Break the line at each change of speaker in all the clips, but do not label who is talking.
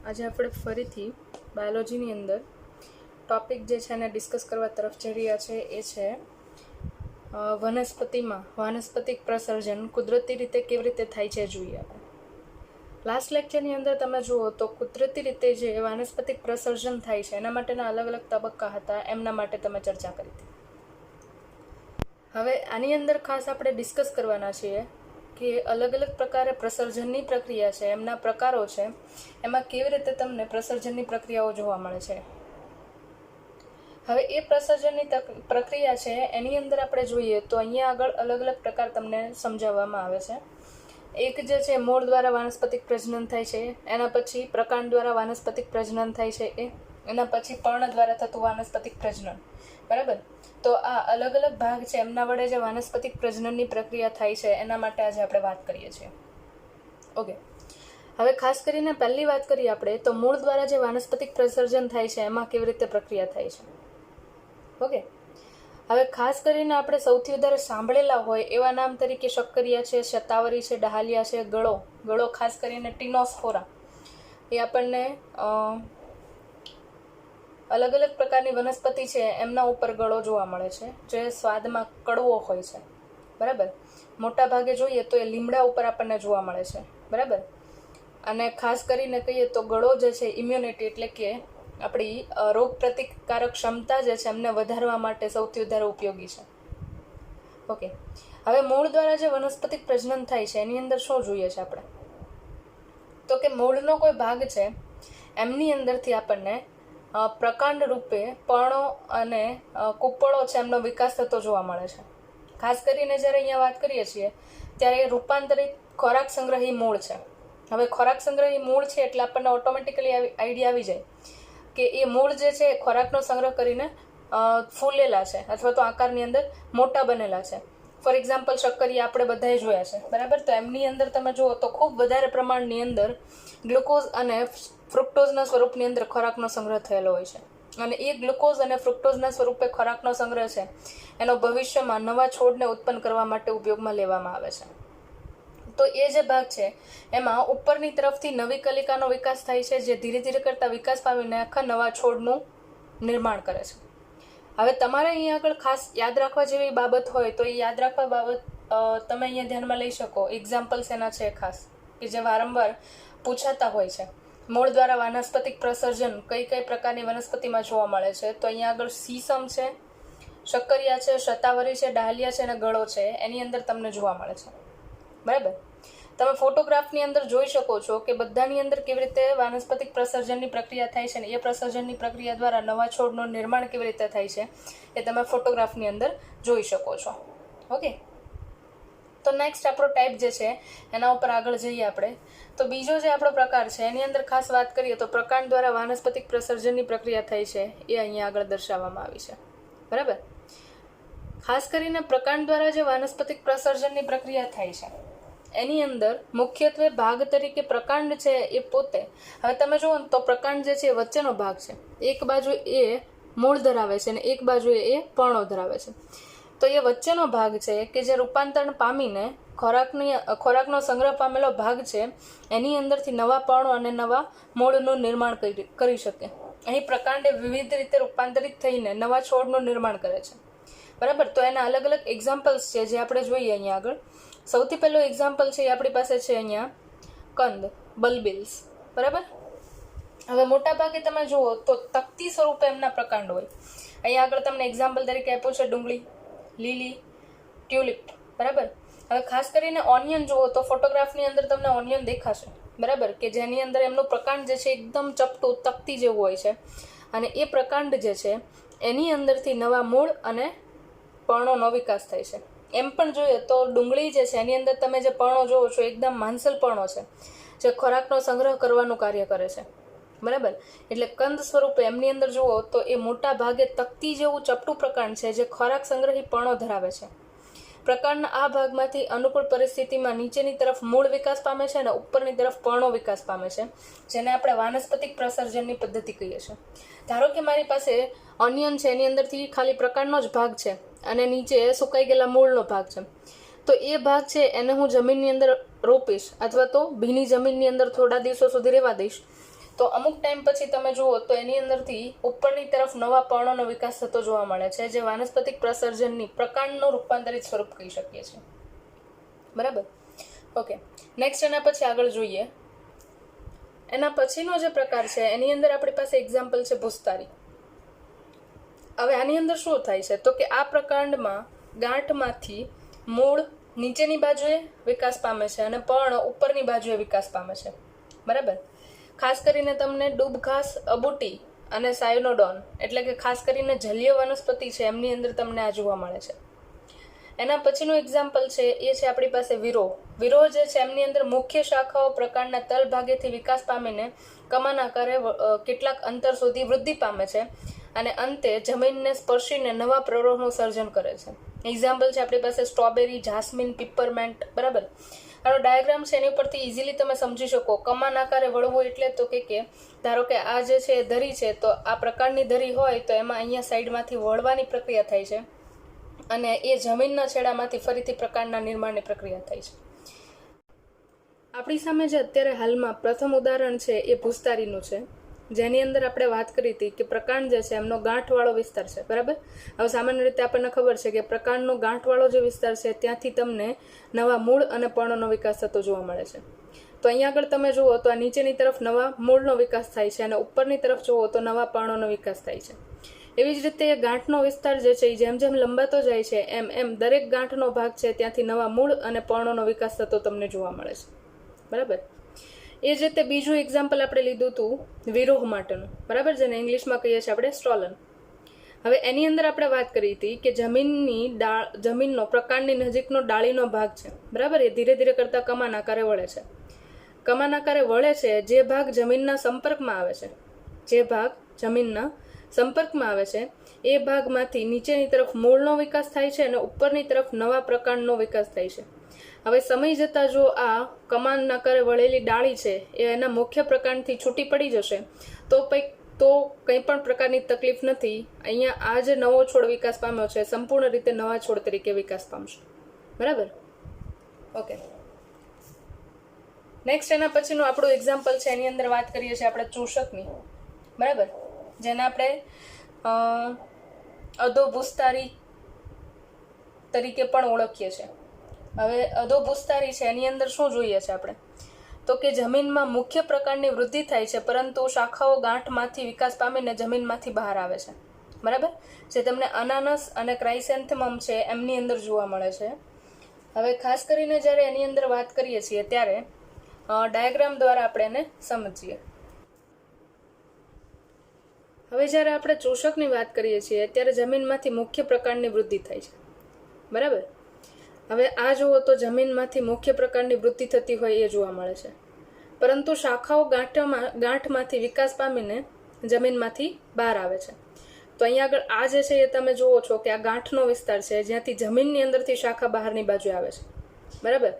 આજે આપણે ફરીથી બાયોલોજીની અંદર ટોપિક જે છે એને ડિસ્કસ કરવા તરફ જઈ રહ્યા છે એ છે વનસ્પતિમાં વાનસ્પતિક પ્રસર્જન કુદરતી રીતે કેવી રીતે થાય છે જોઈએ આપણે. લાસ્ટ લેક્ચરની અંદર તમે જુઓ તો કુદરતી રીતે જે વાનસ્પતિક પ્રસર્જન થાય છે એના માટેના અલગ અલગ તબક્કા હતા, એમના માટે તમે ચર્ચા કરી હતી. હવે આની અંદર ખાસ આપણે ડિસ્કસ કરવાના છીએ કે અલગ અલગ પ્રકારે પ્રસર્જનની પ્રક્રિયા છે, એમના પ્રકારો છે, એમાં કેવી રીતે તમને પ્રસર્જનની પ્રક્રિયાઓ જોવા મળે છે. હવે એ પ્રસર્જનની પ્રક્રિયા છે એની અંદર આપણે જોઈએ તો અહીંયા આગળ અલગ અલગ પ્રકાર તમને સમજાવવામાં આવે છે. એક જે છે મૂળ દ્વારા વાનસ્પતિક પ્રજનન થાય છે, એના પછી પ્રકાંડ દ્વારા વાનસ્પતિક પ્રજનન થાય છે, એના પછી પર્ણ દ્વારા થતું વાનસ્પતિક પ્રજનન. બરાબર, તો આ અલગ અલગ ભાગ છે એમના વડે જે વાનસ્પતિક પ્રજનનની પ્રક્રિયા થાય છે એના માટે આજે આપણે વાત કરીએ છીએ. ઓકે, હવે ખાસ કરીને પહેલી વાત કરીએ આપણે તો મૂળ દ્વારા જે વાનસ્પતિક પ્રસર્જન થાય છે એમાં કેવી રીતે પ્રક્રિયા થાય છે. ઓકે, હવે ખાસ કરીને આપણે સૌથી વધારે સાંભળેલા હોય એવા નામ તરીકે શક્કરિયા છે, શતાવરી છે, ડહાલિયા છે, ગળો ખાસ કરીને ટીનોસ્ફોરા એ આપણને અલગ અલગ પ્રકારની વનસ્પતિ છે એમના ઉપર ગળો જોવા મળે છે જે સ્વાદમાં કડવો હોય છે. બરાબર, મોટા ભાગે જોઈએ તો એ લીમડા ઉપર આપણને જોવા મળે છે. બરાબર, અને ખાસ કરીને કહીએ તો ગળો જે છે ઇમ્યુનિટી એટલે કે આપણી રોગ પ્રતિકારક ક્ષમતા જે છે એમને વધારવા માટે સૌથી વધારે ઉપયોગી છે. ઓકે, હવે મૂળ દ્વારા જે વનસ્પતિક પ્રજનન થાય છે એની અંદર શું જોઈએ છે આપણે તો કે મૂળનો કોઈ ભાગ છે એમની અંદરથી આપણને પ્રકાંડ રૂપે પર્ણો અને કુપ્પળો છે એમનો વિકાસ થતો જોવા મળે છે. ખાસ કરીને જ્યારે અહીંયા વાત કરીએ છીએ ત્યારે રૂપાંતરિત ખોરાક સંગ્રહી મૂળ છે. હવે ખોરાક સંગ્રહી મૂળ છે એટલે આપણને ઓટોમેટિકલી આઈડિયા આવી જાય કે એ મૂળ જે છે ખોરાકનો સંગ્રહ કરીને ફૂલેલા છે અથવા તો આકારની અંદર મોટા બનેલા છે. ફોર એક્ઝામ્પલ શક્કરિયા આપણે બધાએ જોયા છે. બરાબર, તો એમની અંદર તમે જુઓ તો ખૂબ વધારે પ્રમાણની અંદર ગ્લુકોઝ અને ફ્રુક્ટોઝના સ્વરૂપની અંદર ખોરાકનો સંગ્રહ થયેલો હોય છે. અને એ ગ્લુકોઝ અને ફ્રુક્ટોઝના સ્વરૂપે ખોરાકનો સંગ્રહ છે એનો ભવિષ્યમાં નવા છોડને ઉત્પન્ન કરવા માટે ઉપયોગમાં લેવામાં આવે છે. તો એ જે ભાગ છે એમાં ઉપરની તરફથી નવી કલિકાનો વિકાસ થાય છે જે ધીરે ધીરે કરતાં વિકાસ પામીને આખા નવા છોડનું નિર્માણ કરે છે. હવે તમારે અહીંયા આગળ ખાસ યાદ રાખવા જેવી બાબત હોય તો એ યાદ રાખવા બાબત તમે અહીંયા ધ્યાનમાં લઈ શકો. એક્ઝામ્પલ્સ એના છે ખાસ કે જે વારંવાર પૂછાતા હોય છે. મૂળ દ્વારા વાનસ્પતિક પ્રસર્જન કઈ કઈ પ્રકારની વનસ્પતિમાં જોવા મળે છે તો અહીંયા આગળ સીસમ છે, શક્કરિયા છે, શતાવરી છે, ડહાલિયા છે અને ગળો છે એની અંદર તમને જોવા મળે છે. બરાબર, તમે ફોટોગ્રાફની અંદર જોઈ શકો છો કે બધાની અંદર કેવી રીતે વાનસ્પતિક પ્રસર્જનની પ્રક્રિયા થાય છે ને એ પ્રસર્જનની પ્રક્રિયા દ્વારા નવા છોડનું નિર્માણ કેવી રીતે થાય છે એ તમે ફોટોગ્રાફની અંદર જોઈ શકો છો. ઓકે, તો નેક્સ્ટ આપણો ટાઈપ જે છે એના ઉપર આગળ જઈએ આપણે તો બીજો જે આપણો પ્રકાર છે એની અંદર ખાસ વાત કરીએ તો પ્રકાંડ દ્વારા વાનસ્પતિક પ્રસર્જનની પ્રક્રિયા થાય છે એ અહીંયા આગળ દર્શાવવામાં આવી છે. બરાબર, ખાસ કરીને પ્રકાંડ દ્વારા જે વાનસ્પતિક પ્રસર્જનની પ્રક્રિયા થાય છે એની અંદર મુખ્યત્વે ભાગ તરીકે પ્રકાંડ છે એ પોતે. હવે તમે જુઓ તો પ્રકાંડ જે છે એ વચ્ચેનો ભાગ છે. એક બાજુ એ મૂળ ધરાવે છે અને એક બાજુ એ પર્ણો ધરાવે છે. તો એ વચ્ચેનો ભાગ છે કે જે રૂપાંતરણ પામીને ખોરાકનો સંગ્રહ પામેલો ભાગ છે એની અંદરથી નવા પર્ણો અને નવા મૂળનું નિર્માણ કરી શકે. અહીં પ્રકાંડ વિવિધ રીતે રૂપાંતરિત થઈને નવા છોડનું નિર્માણ કરે છે. બરાબર, તો એના અલગ અલગ એક્ઝામ્પલ્સ છે જે આપણે જોઈએ અહીંયા આગળ. સૌથી પહેલો એક્ઝામ્પલ છે એ આપણી પાસે છે અહીંયા કંદ, બલ્બિલ્સ. બરાબર, હવે મોટા ભાગે તમે જુઓ તો તકતી સ્વરૂપે એમના પ્રકાંડ હોય. અહીંયા આગળ તમને એક્ઝામ્પલ તરીકે આપ્યું છે ડુંગળી, લીલી, ટ્યુલિપ. બરાબર, હવે ખાસ કરીને ઓનિયન જુઓ તો ફોટોગ્રાફની અંદર તમને ઓનિયન દેખાશે. બરાબર, કે જેની અંદર એમનું પ્રકાંડ જે છે એકદમ ચપટું તકતી જેવું હોય છે અને એ પ્રકાંડ જે છે એની અંદરથી નવા મૂળ અને પર્ણોનો વિકાસ થાય છે. એમ પણ જોઈએ તો ડુંગળી જે છે એની અંદર તમે જે પર્ણો જોવો છો એકદમ માંસલ પર્ણો છે જે ખોરાકનો સંગ્રહ કરવાનું કાર્ય કરે છે. બરાબર, એટલે કંદ સ્વરૂપે એમની અંદર જુઓ તો એ મોટા ભાગે તકતી જેવું ચપટું પ્રકાંડ છે જે ખોરાક સંગ્રહી પર્ણો ધરાવે છે. પ્રકાંડના આ ભાગમાંથી અનુકૂળ પરિસ્થિતિમાં નીચેની તરફ મૂળ વિકાસ પામે છે અને ઉપરની તરફ પર્ણો વિકાસ પામે છે જેને આપણે વાનસ્પતિક પ્રસર્જનની પદ્ધતિ કહીએ છીએ. ધારો કે મારી પાસે ઓનિયન છે એની અંદરથી ખાલી પ્રકાંડનો જ ભાગ છે અને નીચે સુકાઈ ગયેલા મૂળનો ભાગ છે. તો એ ભાગ છે એને હું જમીનની અંદર રોપીશ અથવા તો ભીની જમીનની અંદર થોડા દિવસો સુધી રહેવા દઈશ તો અમુક ટાઈમ પછી તમે જુઓ તો એની અંદરથી ઉપરની તરફ નવા પર્ણોનો વિકાસ થતો જોવા મળે છે, જે વાનસ્પતિક પ્રસર્જનની પ્રકાંડનું રૂપાંતરિત સ્વરૂપ કહી શકીએ છીએ. બરાબર. ઓકે, નેક્સ્ટ એના પછી આગળ જોઈએ. એના પછીનો જે પ્રકાર છે એની અંદર આપણી પાસે એક્ઝામ્પલ છે ભૂસ્તારી. હવે આની અંદર શું થાય છે તો કે આ પ્રકાંડમાં ગાંઠમાંથી મૂળ નીચેની બાજુએ વિકાસ પામે છે અને પર્ણ ઉપરની બાજુએ વિકાસ પામે છે. બરાબર. ખાસ કરીને તમને ડૂબઘાસ, અબુટી અને સાયનોડોન એટલે કે ખાસ કરીને જલીય વનસ્પતિ છે એમની અંદર તમને આ જોવા મળે છે. એના પછીનું એક્ઝામ્પલ છે એ છે આપણી પાસે વિરોહ. વિરોહ જે છે એમની અંદર મુખ્ય શાખાઓ પ્રકાંડના તલ ભાગેથી વિકાસ પામીને કમાન આકારે કેટલાક અંતર સુધી વૃદ્ધિ પામે છે અને અંતે જમીનને સ્પર્શીને નવા પ્રરોહનું સર્જન કરે છે. એક્ઝામ્પલ છે આપણી પાસે સ્ટ્રોબેરી, જાસ્મિન, પિપરમેન્ટ. બરાબર. આનો ડાયાગ્રામ છે એની ઉપરથી ઇઝીલી તમે સમજી શકો. કમાન આકારે વળવું એટલે તો કે ધારો કે આ જે છે એ ધરી છે, તો આ પ્રકારની ધરી હોય તો એમાં અહીંયા સાઈડમાંથી વળવાની પ્રક્રિયા થાય છે અને એ જમીનના છેડામાંથી ફરીથી પ્રકાંડના નિર્માણની પ્રક્રિયા થાય છે. આપણી સામે જે અત્યારે હાલમાં પ્રથમ ઉદાહરણ છે એ ભૂસ્તારીનું છે, જેની અંદર આપણે વાત કરી હતી કે પ્રકાંડ જે છે એમનો ગાંઠવાળો વિસ્તાર છે. બરાબર. હવે સામાન્ય રીતે આપણને ખબર છે કે પ્રકાંડનો ગાંઠવાળો જે વિસ્તાર છે ત્યાંથી તમને નવા મૂળ અને પર્ણોનો વિકાસ થતો જોવા મળે છે. તો અહીંયા આગળ તમે જુઓ તો આ નીચેની તરફ નવા મૂળનો વિકાસ થાય છે અને ઉપરની તરફ જુઓ તો નવા પર્ણોનો વિકાસ થાય છે. એવી જ રીતે ગાંઠનો વિસ્તાર જે છે એ જેમ જેમ લંબાતો જાય છે એમ એમ દરેક ગાંઠનો ભાગ છે ત્યાંથી નવા મૂળ અને પર્ણોનો વિકાસ થતો તમને જોવા મળે છે. બરાબર. એ જ રીતે બીજું એક્ઝામ્પલ આપણે લીધું હતું વિરોહ માટેનું. બરાબર, જેને ઇંગ્લિશમાં કહીએ છીએ આપણે સ્ટોલન. હવે એની અંદર આપણે વાત કરી હતી કે જમીનનો પ્રકાંડની નજીકનો ડાળીનો ભાગ છે. બરાબર. એ ધીરે ધીરે કરતા કમાન આકારે વળે છે. કમાન આકારે વળે છે જે ભાગ જમીનના સંપર્કમાં આવે છે એ ભાગમાંથી નીચેની તરફ મૂળનો વિકાસ થાય છે અને ઉપરની તરફ નવા પ્રકાંડનો વિકાસ થાય છે. હવે સમય જતાં જો આ કમાન આકારે વળેલી ડાળી છે એ એના મુખ્ય પ્રકાંડથી છૂટી પડી જશે તો કંઈ પણ પ્રકારની તકલીફ નથી. અહીંયા આ જે નવો છોડ વિકાસ પામ્યો છે સંપૂર્ણ રીતે નવા છોડ તરીકે વિકાસ પામશે. બરાબર. ઓકે, નેક્સ્ટ એના પછીનું આપણું એક્ઝામ્પલ છે એની અંદર વાત કરીએ છીએ આપણે ચૂષકની. બરાબર, જેને આપણે અધોભૂસ્તારી તરીકે પણ ઓળખીએ છીએ. હવે અધોભૂસ્તારી છે એની અંદર શું જોઈએ છે આપણે તો કે જમીનમાં મુખ્ય પ્રકારની વૃદ્ધિ થાય છે પરંતુ શાખાઓ ગાંઠમાંથી વિકાસ પામીને જમીનમાંથી બહાર આવે છે. બરાબર, જે તમને અનાનસ અને ક્રાઇસેન્થેમમ છે એમની અંદર જોવા મળે છે. હવે ખાસ કરીને જ્યારે એની અંદર વાત કરીએ છીએ ત્યારે ડાયાગ્રામ દ્વારા આપણે એને સમજીએ. હવે જ્યારે આપણે ચૂષકની વાત કરીએ છીએ ત્યારે જમીનમાંથી મુખ્ય પ્રકારની વૃદ્ધિ થાય છે. બરાબર. હવે આ જુઓ તો જમીનમાંથી મુખ્ય પ્રકારની વૃદ્ધિ થતી હોય એ જોવા મળે છે, પરંતુ શાખાઓ ગાંઠમાંથી વિકાસ પામીને જમીનમાંથી બહાર આવે છે. તો અહીંયા આગળ આ જે છે એ તમે જુઓ છો કે આ ગાંઠનો વિસ્તાર છે જ્યાંથી જમીનની અંદરથી શાખા બહારની બાજુ આવે છે. બરાબર.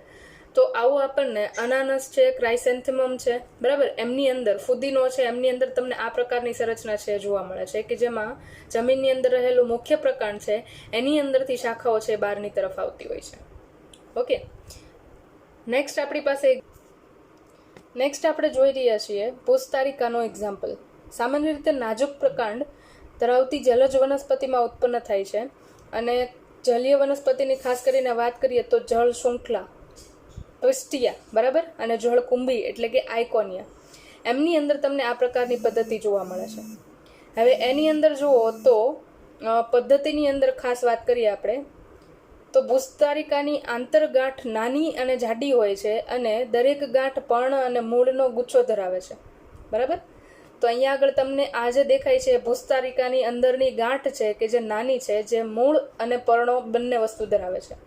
તો આવું આપણને અનાનસ છે, ક્રાઇસેન્થેમમ છે, બરાબર, એમની અંદર ફુદીનો છે, એમની અંદર તમને આ પ્રકારની સંરચના છે જોવા મળે છે કે જેમાં જમીનની અંદર રહેલું મુખ્ય પ્રકાંડ છે એની અંદરથી શાખાઓ છે બહારની તરફ આવતી હોય છે. ઓકે, નેક્સ્ટ આપણે જોઈ રહ્યા છીએ ભૂસ્તારિકાનો એક્ઝામ્પલ. સામાન્ય રીતે નાજુક પ્રકાંડ ધરાવતી જલજ વનસ્પતિમાં ઉત્પન્ન થાય છે અને જલીય વનસ્પતિની ખાસ કરીને વાત કરીએ તો જળ શૃંખલા, ટ્વિસ્ટિયા, બરાબર, અને જળ કુંભી એટલે કે આઇકોનિયા, એમની અંદર તમને આ પ્રકારની પદ્ધતિ જોવા મળે છે. હવે એની અંદર જુઓ તો પદ્ધતિની અંદર ખાસ વાત કરીએ આપણે તો ભૂસ્તારિકાની આંતરગાંઠ નાની અને જાડી હોય છે અને દરેક ગાંઠ પર્ણ અને મૂળનો ગુચ્છો ધરાવે છે. બરાબર. તો અહીંયા આગળ તમને આ જે દેખાય છે ભૂસ્તારિકાની અંદરની ગાંઠ છે કે જે નાની છે, જે મૂળ અને પર્ણો બંને વસ્તુ ધરાવે છે.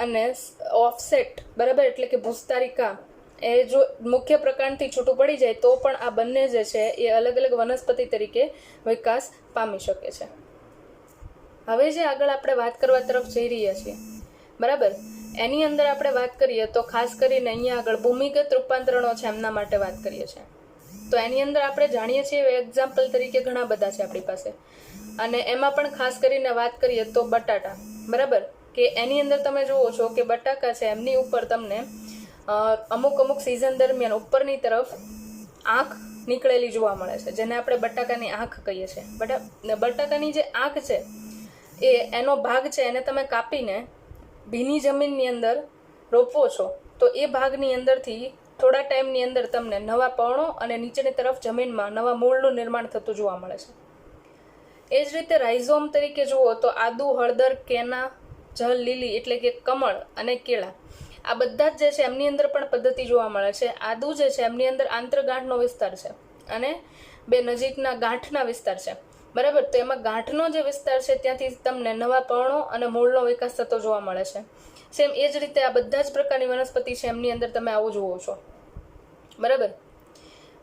અને ઓફસેટ, બરાબર, એટલે કે ભૂસ્તારિકા એ જો મુખ્ય પ્રકાંડથી છૂટું પડી જાય તો પણ આ બંને જે છે એ અલગ અલગ વનસ્પતિ તરીકે વિકાસ પામી શકે છે. હવે જે આગળ આપણે વાત કરવા તરફ જઈ રહ્યા છીએ, બરાબર, એની અંદર આપણે વાત કરીએ તો ખાસ કરીને અહીંયા આગળ ભૂમિગત રૂપાંતરણો છે એમના માટે વાત કરીએ છીએ. તો એની અંદર આપણે જાણીએ છીએ એક્ઝામ્પલ તરીકે ઘણા બધા છે આપણી પાસે, અને એમાં પણ ખાસ કરીને વાત કરીએ તો બટાટા. બરાબર, કે એની અંદર તમે જુઓ છો કે બટાકા છે એમની ઉપર તમને અમુક સિઝન દરમિયાન ઉપરની તરફ આંખ નીકળેલી જોવા મળે છે, જેને આપણે બટાકાની આંખ કહીએ છીએ. બટાકાની જે આંખ છે એનો ભાગ છે એને તમે કાપીને ભીની જમીનની અંદર રોપો છો તો એ ભાગની અંદરથી થોડા ટાઈમની અંદર તમને નવા પર્ણો અને નીચેની તરફ જમીનમાં નવા મૂળનું નિર્માણ થતું જોવા મળે છે. એ જ રીતે રાઇઝોમ તરીકે જુઓ તો આદુ, હળદર, કેના, જલ લીલી એટલે કે કમળ અને કેળા આ બધા જ જે છે એમની અંદર પણ પદ્ધતિ જોવા મળે છે. આદુ જે છે એમની અંદર આંતરગાંઠનો વિસ્તાર છે અને બે નજીકના ગાંઠના વિસ્તાર છે, બરાબર. તો એમાં ગાંઠનો જે વિસ્તાર છે ત્યાંથી તમને નવા પર્ણો અને મૂળનો વિકાસ થતો જોવા મળે છે. સેમ એ જ રીતે આ બધા જ પ્રકારની વનસ્પતિ છે એમની અંદર તમે આવું જુઓ છો, બરાબર.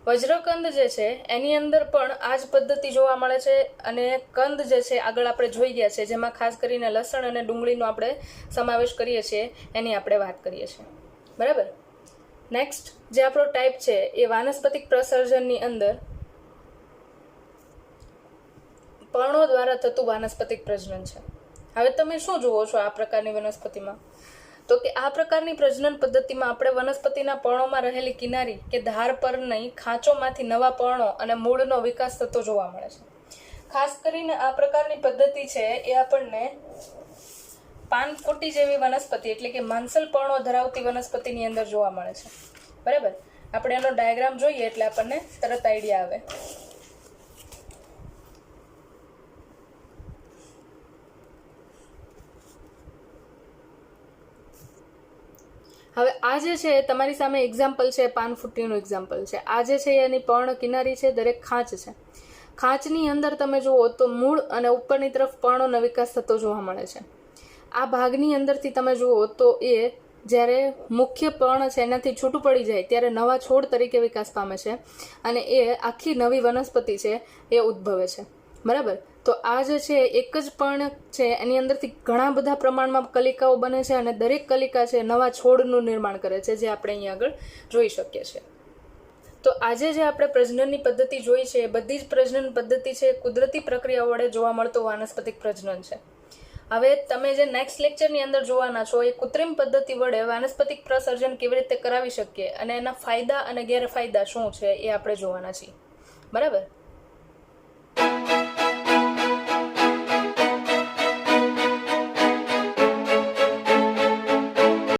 વજ્રકંદ જે છે એની અંદર પણ આ જ પદ્ધતિ જોવા મળે છે અને કંદ જે છે આગળ આપણે જોઈ ગયા છે, જેમાં ખાસ કરીને લસણ અને ડુંગળીનો આપણે સમાવેશ કરીએ છીએ એની આપણે વાત કરીએ છીએ, બરાબર. નેક્સ્ટ જે આપણો ટાઈપ છે એ વાનસ્પતિક પ્રસર્જનની અંદર પર્ણો દ્વારા થતું વાનસ્પતિક પ્રજનન છે. હવે તમે શું જુઓ છો આ પ્રકારની વનસ્પતિમાં? તો કે આ પ્રકારની પ્રજનન પદ્ધતિમાં આપણે વનસ્પતિના પર્ણોમાં રહેલી કિનારી કે ધાર પરની ખાંચોમાંથી નવા પર્ણો અને મૂળનો વિકાસ થતો જોવા મળે છે. ખાસ કરીને આ પ્રકારની પદ્ધતિ છે એ આપણને પાનફૂટી જેવી વનસ્પતિ એટલે કે માંસલ પર્ણો ધરાવતી વનસ્પતિની અંદર જોવા મળે છે, બરાબર. આપણે એનો ડાયાગ્રામ જોઈએ એટલે આપણને તરત આઈડિયા આવે. હવે આ જે છે તમારી સામે એક્ઝામ્પલ છે, પાનફૂટીનું એક્ઝામ્પલ છે. આ જે છે એની પર્ણ કિનારી છે, દરેક ખાંચ છે. ખાંચની અંદર તમે જુઓ તો મૂળ અને ઉપરની તરફ પર્ણોનો વિકાસ થતો જોવા મળે છે. આ ભાગની અંદરથી તમે જુઓ તો એ જ્યારે મુખ્ય પર્ણ છે એનાથી છૂટું પડી જાય ત્યારે નવા છોડ તરીકે વિકાસ પામે છે અને એ આખી નવી વનસ્પતિ છે એ ઉદ્ભવે છે, બરાબર. તો આ જે છે એક જ પર્ણ છે એની અંદરથી ઘણા બધા પ્રમાણમાં કલિકાઓ બને છે અને દરેક કલિકા છે નવા છોડનું નિર્માણ કરે છે, જે આપણે અહીંયા આગળ જોઈ શકીએ છીએ. તો આજે જે આપણે પ્રજનનની પદ્ધતિ જોઈ છે એ બધી જ પ્રજનન પદ્ધતિ છે કુદરતી પ્રક્રિયાઓ વડે જોવા મળતું વાનસ્પતિક પ્રજનન છે. હવે તમે જે નેક્સ્ટ લેક્ચરની અંદર જોવાના છો એ કૃત્રિમ પદ્ધતિ વડે વાનસ્પતિક પ્રસર્જન કેવી રીતે કરાવી શકીએ અને એના ફાયદા અને ગેરફાયદા શું છે એ આપણે જોવાના છીએ, બરાબર.